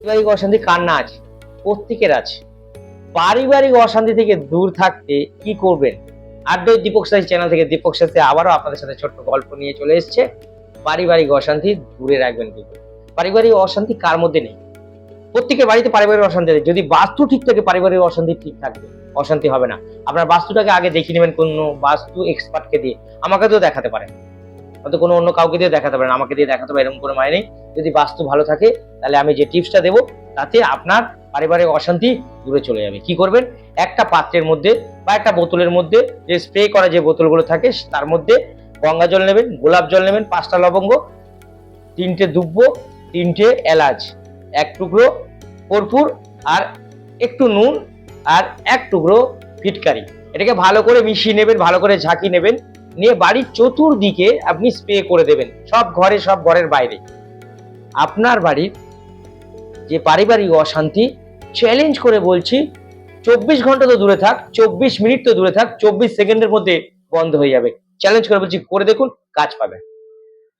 পারিবারিক অশান্তি কার না আছে? প্রত্যেকের আছে। পারিবারিক অশান্তি থেকে দূর থাকতে কি করবেন? আড্ডায় দীপক সাথী চ্যানেল থেকে দীপক সাথী আবারও আপনাদের সাথে ছোট্ট গল্প নিয়ে চলে এসেছে। পারিবারিক অশান্তি দূরে রাখবেন কি করে? পারিবারিক অশান্তি কার মধ্যে নেই? প্রত্যেকের বাড়িতে পারিবারিক অশান্তি আছে। যদি বাস্তু ঠিক থাকে পারিবারিক অশান্তি ঠিক থাকবে। অশান্তি হবে না। আপনার বাস্তুটাকে আগে দেখিয়ে নেবেন কোনো বাস্তু এক্সপার্টকে দিয়ে। আমাকে তো দেখাতে পারেন। হয়তো কোনো অন্য কাউকে দিয়ে দেখাতে পারেন, আমাকে দিয়ে দেখাতে পারেন, এরকম কোনো মানে নেই। যদি বাস্তু ভালো থাকে তাহলে আমি যে টিপসটা দেবো তাতে আপনার পারিবারিক অশান্তি দূরে চলে যাবে। কি করবেন? একটা পাত্রের মধ্যে বা একটা বোতলের মধ্যে যে স্প্রে করা যে বোতলগুলো থাকে তার মধ্যে গঙ্গা জল নেবেন, গোলাপ জল নেবেন, 5টা লবঙ্গ, 3টে দুব্ব, 3টে এলাচ, 1 টুকরো কর্পূর আর একটু নুন আর 1 টুকরো ফিটকারি। এটাকে ভালো করে মিশিয়ে নেবেন, ভালো করে ঝাঁকিয়ে নেবেন, নিয়ে বাড়ির চতুর্দিকে আপনি স্প্রে করে দেবেন, সব ঘরে সব ঘরের বাইরে। আপনার বাড়ির যে পারিবারিক অশান্তি, চ্যালেঞ্জ করে বলছি, 24 ঘন্টা তো দূরে থাক, 24 মিনিট তো দূরে থাক, 24 সেকেন্ডের মধ্যে বন্ধ হয়ে যাবে। চ্যালেঞ্জ করে বলছি, করে দেখুন, কাজ পাবেন।